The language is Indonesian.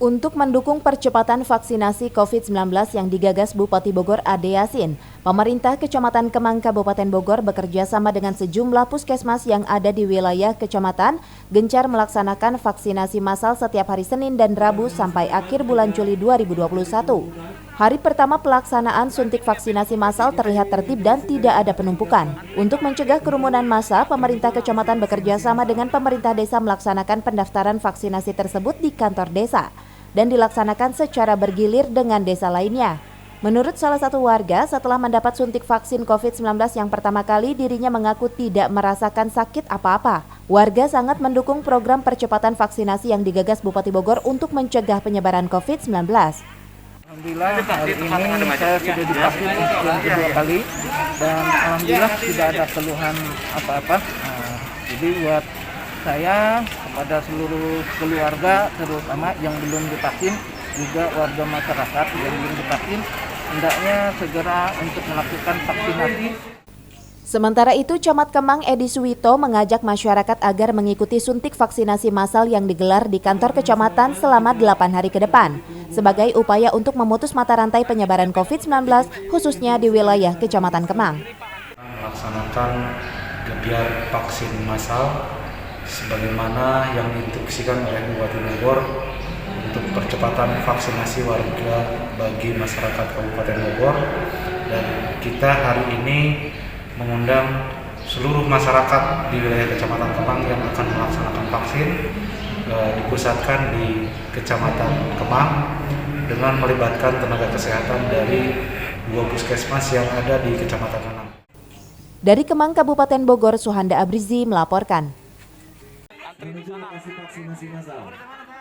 Untuk mendukung percepatan vaksinasi COVID-19 yang digagas Bupati Bogor Ade Yasin, pemerintah Kecamatan Kemang Kabupaten Bogor bekerja sama dengan sejumlah puskesmas yang ada di wilayah kecamatan gencar melaksanakan vaksinasi massal setiap hari Senin dan Rabu sampai akhir bulan Juli 2021. Hari pertama pelaksanaan suntik vaksinasi massal terlihat tertib dan tidak ada penumpukan. Untuk mencegah kerumunan massa, pemerintah kecamatan bekerja sama dengan pemerintah desa melaksanakan pendaftaran vaksinasi tersebut di kantor desa dan dilaksanakan secara bergilir dengan desa lainnya. Menurut salah satu warga, setelah mendapat suntik vaksin COVID-19 yang pertama kali, dirinya mengaku tidak merasakan sakit apa-apa. Warga sangat mendukung program percepatan vaksinasi yang digagas Bupati Bogor untuk mencegah penyebaran COVID-19. Alhamdulillah hari ini saya sudah divaksin untuk yang kedua kali dan alhamdulillah tidak ada keluhan apa-apa. Jadi buat saya kepada seluruh keluarga terutama yang belum divaksin, juga warga masyarakat yang belum divaksin, hendaknya segera untuk melakukan vaksinasi. Sementara itu, Camat Kemang Edi Suwito mengajak masyarakat agar mengikuti suntik vaksinasi massal yang digelar di kantor kecamatan selama 8 hari ke depan, sebagai upaya untuk memutus mata rantai penyebaran COVID-19, khususnya di wilayah Kecamatan Kemang. Melaksanakan kegiatan vaksin massal sebagaimana yang diinstruksikan oleh Bupati Bogor untuk percepatan vaksinasi warga bagi masyarakat Kabupaten Bogor, dan kita hari ini mengundang seluruh masyarakat di wilayah Kecamatan Kemang yang akan melaksanakan vaksin dipusatkan di Kecamatan Kemang dengan melibatkan tenaga kesehatan dari 2 puskesmas yang ada di Kecamatan Kemang. Dari Kemang, Kabupaten Bogor, Suhanda Abrizi melaporkan.